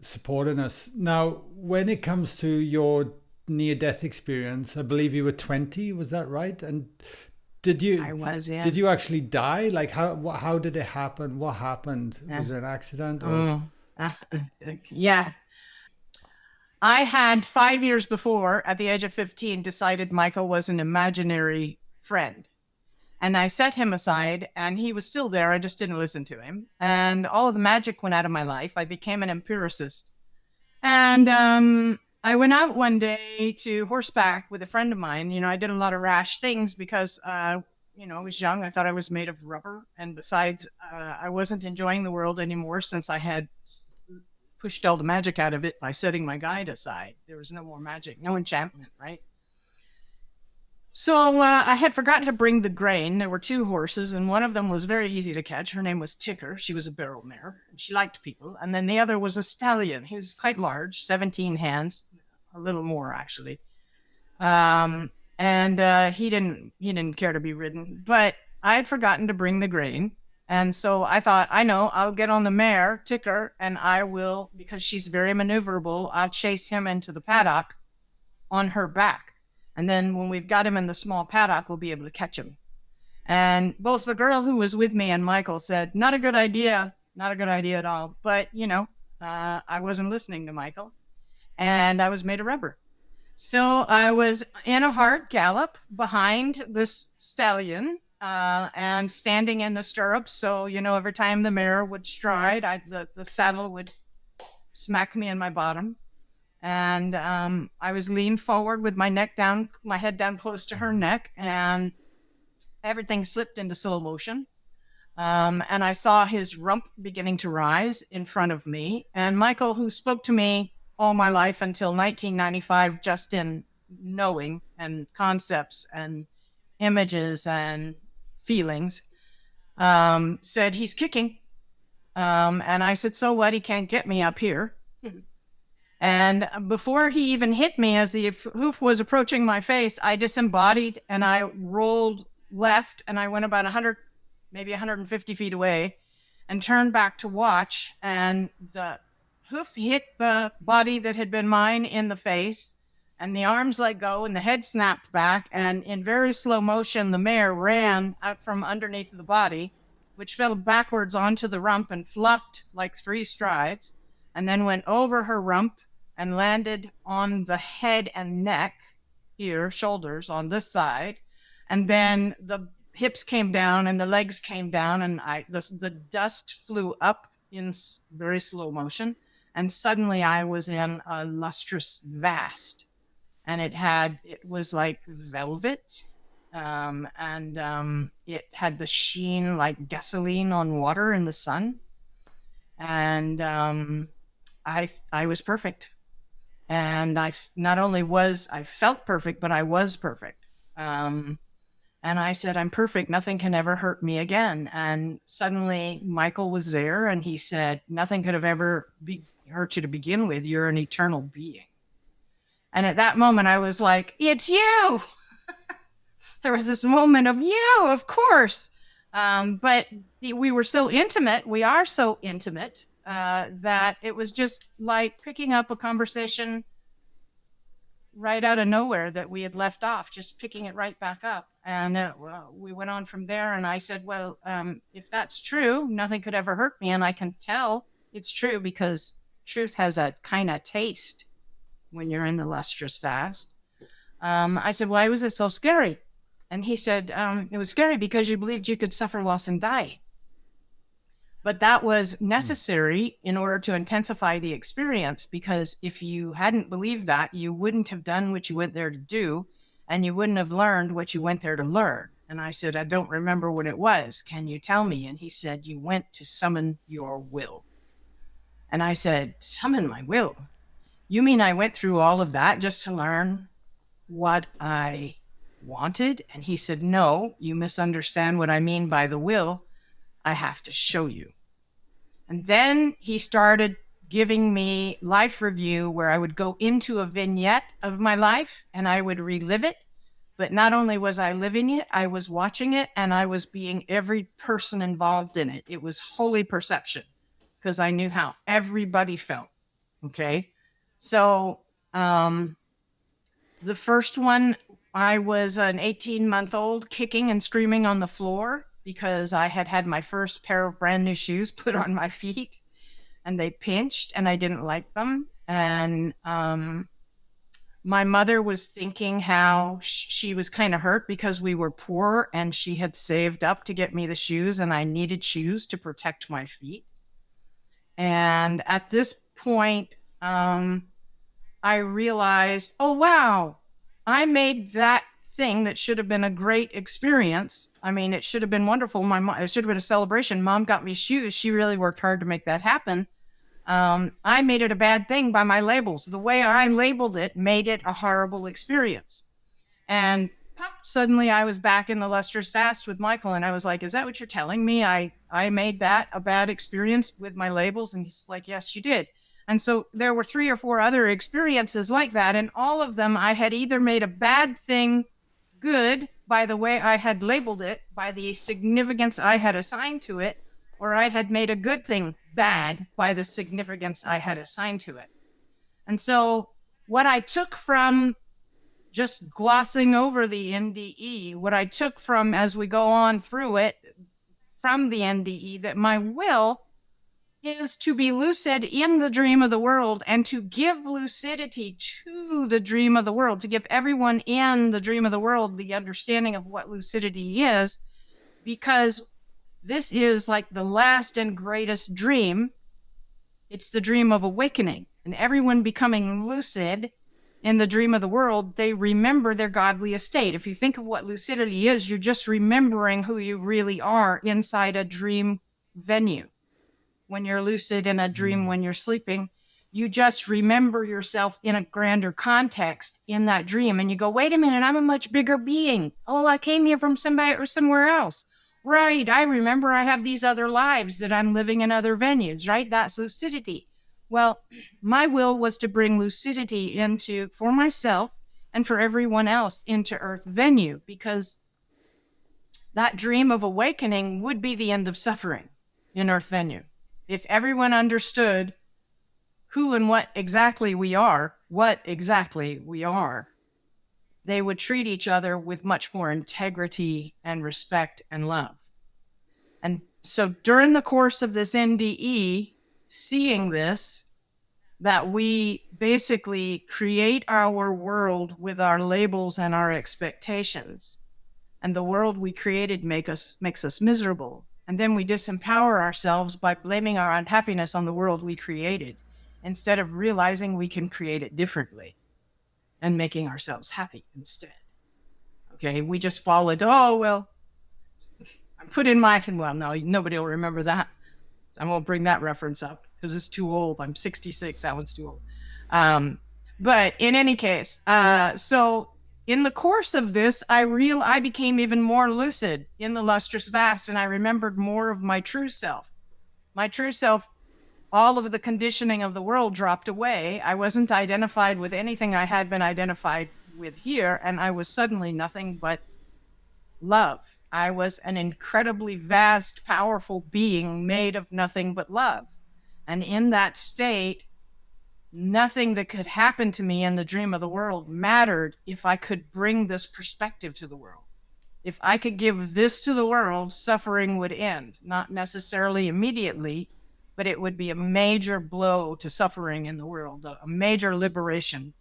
supporting us. Now, when it comes to your near-death experience, I believe you were 20, was that right? And I was, yeah. Did you actually die? Like, how did it happen? What happened? Yeah. Was there an accident? Or? Yeah. I had 5 years before, at the age of 15, decided Michael was an imaginary friend. And I set him aside, and he was still there. I just didn't listen to him. And all of the magic went out of my life. I became an empiricist. And I went out one day to horseback with a friend of mine. I did a lot of rash things because, I was young. I thought I was made of rubber. And besides, I wasn't enjoying the world anymore since I had pushed all the magic out of it by setting my guide aside. There was no more magic, no enchantment, right? So I had forgotten to bring the grain. There were 2 horses, and one of them was very easy to catch. Her name was Ticker. She was a barrel mare, and she liked people. And then the other was a stallion. He was quite large, 17 hands, a little more actually. And he didn't care to be ridden. But I had forgotten to bring the grain. And so I thought, I'll get on the mare, Ticker, and I will, because she's very maneuverable, I'll chase him into the paddock on her back. And then when we've got him in the small paddock, we'll be able to catch him. And both the girl who was with me and Michael said, not a good idea at all. But, I wasn't listening to Michael, and I was made of rubber. So I was in a hard gallop behind this stallion, and standing in the stirrups. So, every time the mare would stride, the saddle would smack me in my bottom. And I was leaned forward with my head down close to her neck. And everything slipped into slow motion. And I saw his rump beginning to rise in front of me. And Michael, who spoke to me all my life until 1995, just in knowing and concepts and images and feelings, said, he's kicking. And I said, so what? He can't get me up here. And before he even hit me, as the hoof was approaching my face, I disembodied and I rolled left, and I went about 100, maybe 150 feet away, and turned back to watch. And the hoof hit the body that had been mine in the face, and the arms let go, and the head snapped back. And in very slow motion, the mare ran out from underneath the body, which fell backwards onto the rump and flopped like 3 strides, and then went over her rump and landed on the head and neck here, shoulders on this side. And then the hips came down and the legs came down, and the dust flew up in very slow motion. And suddenly I was in a lustrous vast, and it was like velvet. It had the sheen like gasoline on water in the sun. And I was perfect. And I felt perfect, but I was perfect. And I said, I'm perfect. Nothing can ever hurt me again. And suddenly Michael was there, and he said, nothing could have ever hurt you to begin with. You're an eternal being. And at that moment, I was like, it's you. There was this moment of you, of course. But we were so intimate. We are so intimate that it was just like picking up a conversation right out of nowhere that we had left off, just picking it right back up. And we went on from there. And I said, well, if that's true, nothing could ever hurt me. And I can tell it's true because truth has a kind of taste when you're in the lustrous fast. I said, why was it so scary? And he said, it was scary because you believed you could suffer loss and die. But that was necessary in order to intensify the experience, because if you hadn't believed that, you wouldn't have done what you went there to do, and you wouldn't have learned what you went there to learn. And I said, I don't remember what it was. Can you tell me? And he said, you went to summon your will. And I said, summon my will? You mean I went through all of that just to learn what I wanted? And he said, no, you misunderstand what I mean by the will. I have to show you. And then he started giving me life review, where I would go into a vignette of my life and I would relive it. But not only was I living it, I was watching it, and I was being every person involved in it. It was holy perception, because I knew how everybody felt. Okay. So the first one, I was an 18-month-old kicking and screaming on the floor because I had had my first pair of brand new shoes put on my feet, and they pinched and I didn't like them. And my mother was thinking how she was kind of hurt because we were poor and she had saved up to get me the shoes, and I needed shoes to protect my feet. And at this point, I realized, oh, wow, I made that thing that should have been a great experience. I mean, it should have been wonderful. It should have been a celebration. Mom got me shoes. She really worked hard to make that happen. I made it a bad thing by my labels. The way I labeled it made it a horrible experience. And pop, suddenly I was back in the lustrous fast with Michael, and I was like, is that what you're telling me? I made that a bad experience with my labels? And he's like, yes, you did. And so there were 3 or 4 other experiences like that, and all of them I had either made a bad thing good by the way I had labeled it, by the significance I had assigned to it, or I had made a good thing bad by the significance I had assigned to it. And so what I took from just glossing over the NDE, what I took from as we go on through it, from the NDE, that my will is to be lucid in the dream of the world and to give lucidity to the dream of the world, to give everyone in the dream of the world the understanding of what lucidity is, because this is like the last and greatest dream. It's the dream of awakening, and everyone becoming lucid in the dream of the world, they remember their godly estate. If you think of what lucidity is, you're just remembering who you really are inside a dream venue. When you're lucid in a dream, when you're sleeping, you just remember yourself in a grander context in that dream. And you go, wait a minute, I'm a much bigger being. Oh, I came here from somebody or somewhere else. Right, I remember I have these other lives that I'm living in other venues, right? That's lucidity. Well, my will was to bring lucidity into, for myself and for everyone else, into Earth venue, because that dream of awakening would be the end of suffering in Earth venue. If everyone understood who and what exactly we are, they would treat each other with much more integrity and respect and love. And so during the course of this NDE, seeing this, that we basically create our world with our labels and our expectations, and the world we created makes us miserable. And then we disempower ourselves by blaming our unhappiness on the world we created, instead of realizing we can create it differently and making ourselves happy instead. Okay, we just fall into, oh, well, I put in my, well, no, nobody will remember that. I won't bring that reference up because it's too old. I'm 66, that one's too old. But in any case, so in the course of this, I became even more lucid in the lustrous vast, and I remembered more of my true self. My true self, all of the conditioning of the world dropped away. I wasn't identified with anything I had been identified with here, and I was suddenly nothing but love. I was an incredibly vast, powerful being made of nothing but love. And in that state, nothing that could happen to me in the dream of the world mattered if I could bring this perspective to the world. If I could give this to the world, suffering would end. Not necessarily immediately, but it would be a major blow to suffering in the world, a major liberation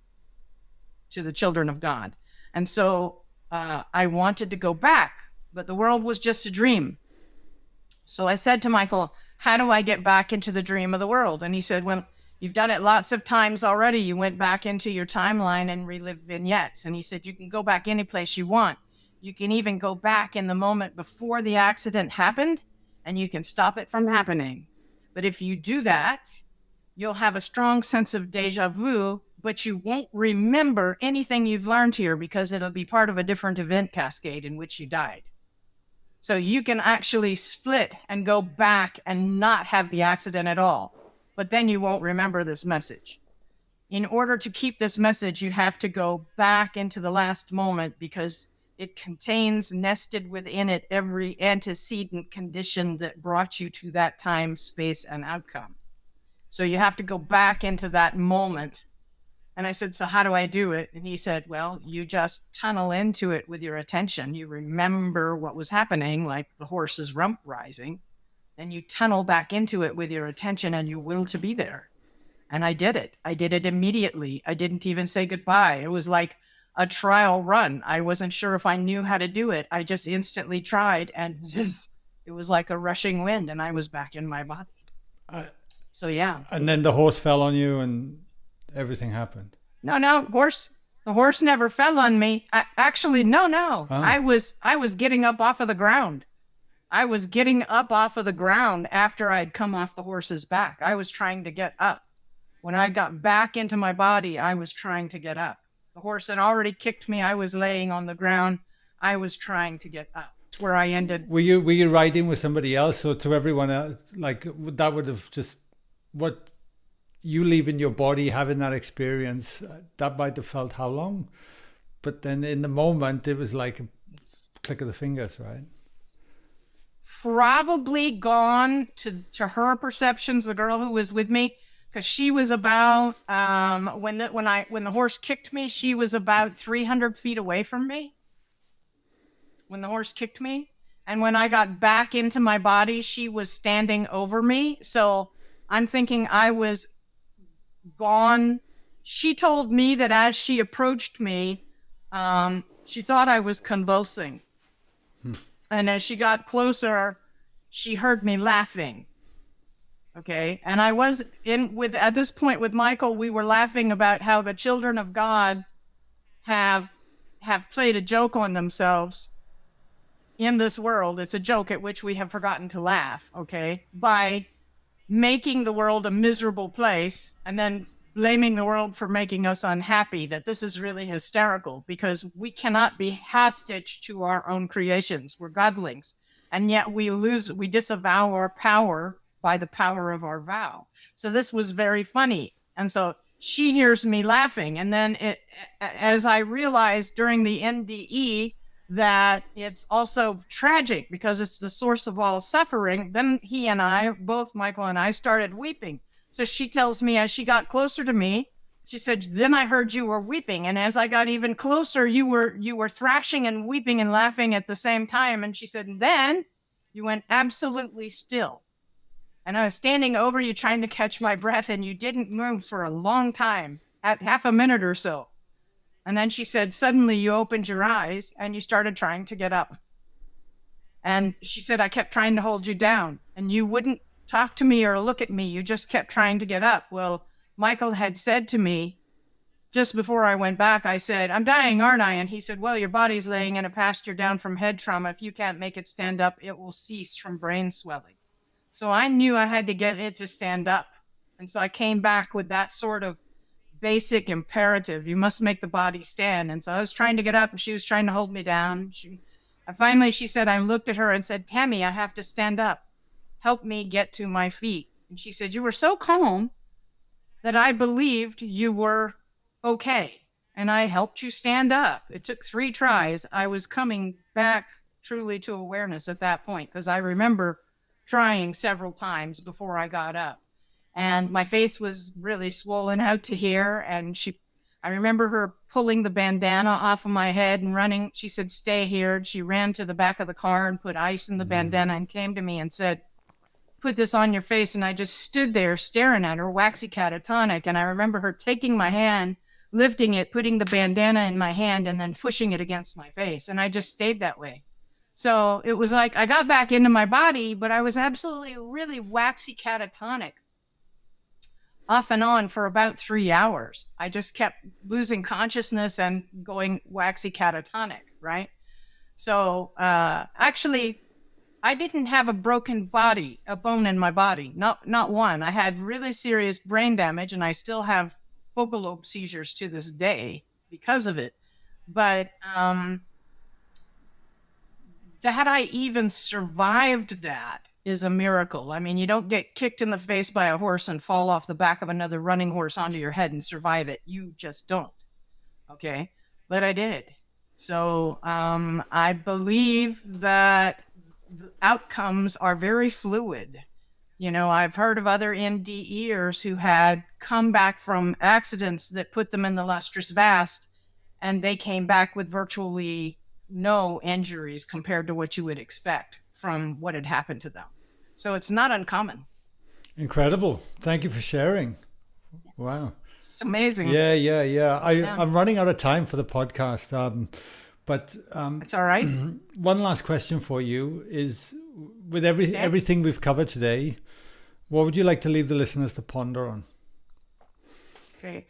to the children of God. And so I wanted to go back, but the world was just a dream. So I said to Michael, how do I get back into the dream of the world? And he said, well, you've done it lots of times already. You went back into your timeline and relived vignettes. And he said, you can go back any place you want. You can even go back in the moment before the accident happened, and you can stop it from happening. But if you do that, you'll have a strong sense of deja vu, but you won't remember anything you've learned here because it'll be part of a different event cascade in which you died. So you can actually split and go back and not have the accident at all, but then you won't remember this message. In order to keep this message, you have to go back into the last moment because it contains nested within it every antecedent condition that brought you to that time, space, and outcome. So you have to go back into that moment. And I said, so how do I do it? And he said, well, you just tunnel into it with your attention. You remember what was happening, like the horse's rump rising, and you tunnel back into it with your attention and your will to be there. And I did it. I did it immediately. I didn't even say goodbye. It was like a trial run. I wasn't sure if I knew how to do it. I just instantly tried, and it was like a rushing wind, and I was back in my body. So yeah. And then the horse fell on you and everything happened. No, the horse never fell on me. No. Oh. I was getting up off of the ground. I was getting up off of the ground after I'd come off the horse's back. I was trying to get up. When I got back into my body, I was trying to get up. The horse had already kicked me. I was laying on the ground. I was trying to get up. That's where I ended. Were you riding with somebody else? So to everyone else, like that would have just, what you leaving your body, having that experience, that might have felt how long? But then in the moment, it was like a click of the fingers, right? Probably gone to her perceptions, the girl who was with me, because she was about when the horse kicked me, she was about 300 feet away from me when the horse kicked me, and when I got back into my body, she was standing over me. So I'm thinking I was gone. She told me that as she approached me, she thought I was convulsing. And as she got closer, she heard me laughing. Okay. And I was at this point with Michael, we were laughing about how the children of God have played a joke on themselves in this world. It's a joke at which we have forgotten to laugh, okay, by making the world a miserable place and then blaming the world for making us unhappy. That this is really hysterical, because we cannot be hostage to our own creations. We're godlings, and yet we disavow our power by the power of our vow. So this was very funny. And so she hears me laughing, and then as I realized during the NDE that it's also tragic because it's the source of all suffering, then he and I, both Michael and I, started weeping. So she tells me, as she got closer to me, she said, then I heard you were weeping. And as I got even closer, you were thrashing and weeping and laughing at the same time. And she said, and then you went absolutely still. And I was standing over you trying to catch my breath, and you didn't move for a long time, at half a minute or so. And then she said, suddenly you opened your eyes and you started trying to get up. And she said, I kept trying to hold you down, and you wouldn't talk to me or look at me. You just kept trying to get up. Well, Michael had said to me just before I went back, I said, I'm dying, aren't I? And he said, well, your body's laying in a pasture down from head trauma. If you can't make it stand up, it will cease from brain swelling. So I knew I had to get it to stand up. And so I came back with that sort of basic imperative. You must make the body stand. And so I was trying to get up, and she was trying to hold me down. Finally, she said, I looked at her and said, Tammy, I have to stand up. Help me get to my feet. And she said, you were so calm that I believed you were okay. And I helped you stand up. It took 3 tries. I was coming back truly to awareness at that point, because I remember trying several times before I got up. And my face was really swollen out to here. And I remember her pulling the bandana off of my head and running. She said, stay here. And she ran to the back of the car and put ice in the bandana and came to me and said, put this on your face. And I just stood there staring at her, waxy catatonic. And I remember her taking my hand, lifting it, putting the bandana in my hand, and then pushing it against my face. And I just stayed that way. So it was like I got back into my body, but I was absolutely really waxy catatonic off and on for about 3 hours. I just kept losing consciousness and going waxy catatonic, right? So actually, I didn't have a broken body, a bone in my body, not one. I had really serious brain damage, and I still have focal lobe seizures to this day because of it. But that I even survived that is a miracle. I mean, you don't get kicked in the face by a horse and fall off the back of another running horse onto your head and survive it. You just don't. Okay? But I did. So I believe that the outcomes are very fluid. You know, I've heard of other NDEers who had come back from accidents that put them in the lustrous vast, and they came back with virtually no injuries compared to what you would expect from what had happened to them. So it's not uncommon. Incredible. Thank you for sharing. Wow. It's amazing. Yeah. I'm running out of time for the podcast. But it's all right. One last question for you is, with everything we've covered today, what would you like to leave the listeners to ponder on? Okay.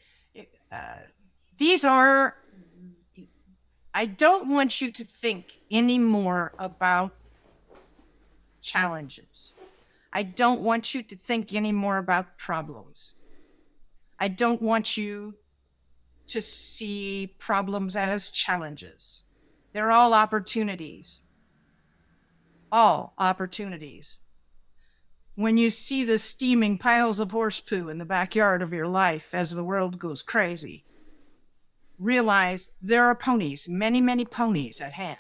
I don't want you to think anymore about challenges. I don't want you to think anymore about problems. I don't want you to see problems as challenges. They're all opportunities. All opportunities. When you see the steaming piles of horse poo in the backyard of your life as the world goes crazy, realize there are ponies, many, many ponies at hand.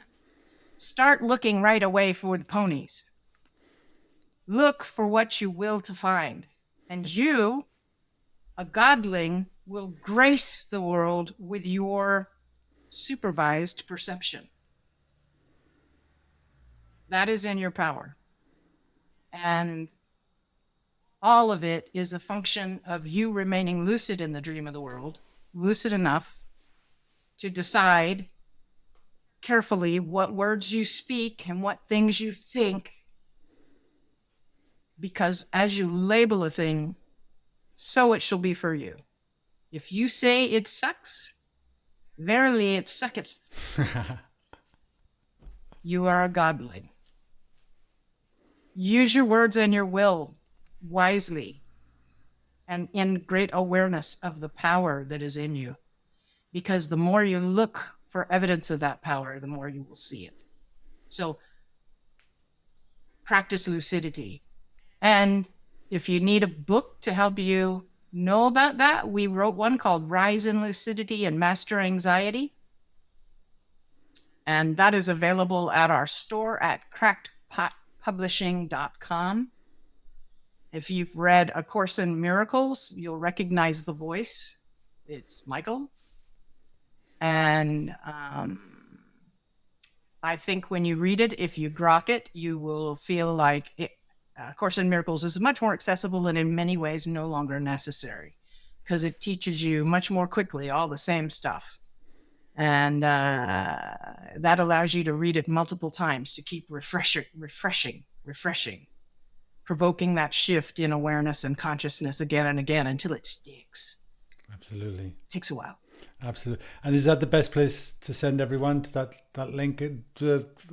Start looking right away for the ponies. Look for what you will to find. And you, a godling, will grace the world with your supervised perception. That is in your power. And all of it is a function of you remaining lucid in the dream of the world, lucid enough to decide carefully what words you speak and what things you think Because as you label a thing, so it shall be for you. If you say it sucks, verily it sucketh. You are a godling. Use your words and your will wisely and in great awareness of the power that is in you. Because the more you look for evidence of that power, the more you will see it. So practice lucidity. And if you need a book to help you know about that, we wrote one called Rise in Lucidity and Master Anxiety. And that is available at our store at crackedpotpublishing.com. If you've read A Course in Miracles, you'll recognize the voice. It's Michael. And I think when you read it, if you grok it, you will feel like it, A Course in Miracles is much more accessible and in many ways no longer necessary, because it teaches you much more quickly all the same stuff. And that allows you to read it multiple times to keep refreshing, provoking that shift in awareness and consciousness again and again until it sticks. Absolutely. It takes a while. Absolutely. And is that the best place to send everyone to that link?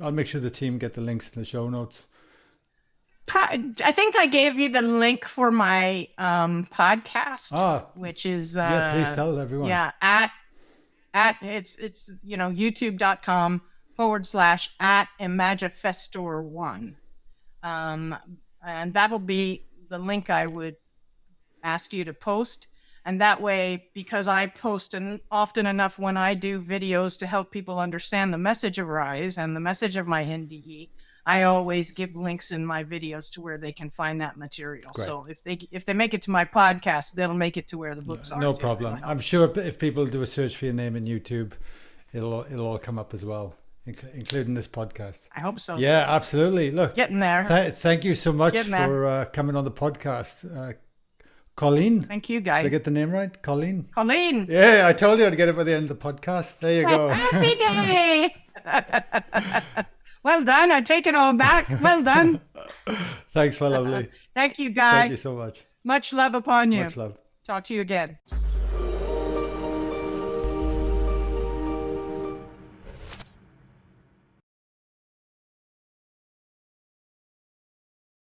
I'll make sure the team get the links in the show notes. I think I gave you the link for my podcast, which is yeah. Please tell everyone. Yeah, at it's youtube.com/@Imagifestor1, and that'll be the link I would ask you to post. And that way, because I post often enough when I do videos to help people understand the message of Rise and the message of my NDE, I always give links in my videos to where they can find that material. Great. So if they make it to my podcast, they'll make it to where the books are. No problem. I'm sure if people do a search for your name in YouTube, it'll all come up as well, including this podcast. I hope so. Yeah, absolutely. Look, getting there. Thank you so much for coming on the podcast. Cailin. Thank you, guys. Did I get the name right? Cailin? Cailin. Yeah, I told you I'd get it by the end of the podcast. There you go. Happy day. Well done. I take it all back. Well done. Thanks, my lovely. Thank you, guys. Thank you so much. Much love upon you. Much love. Talk to you again.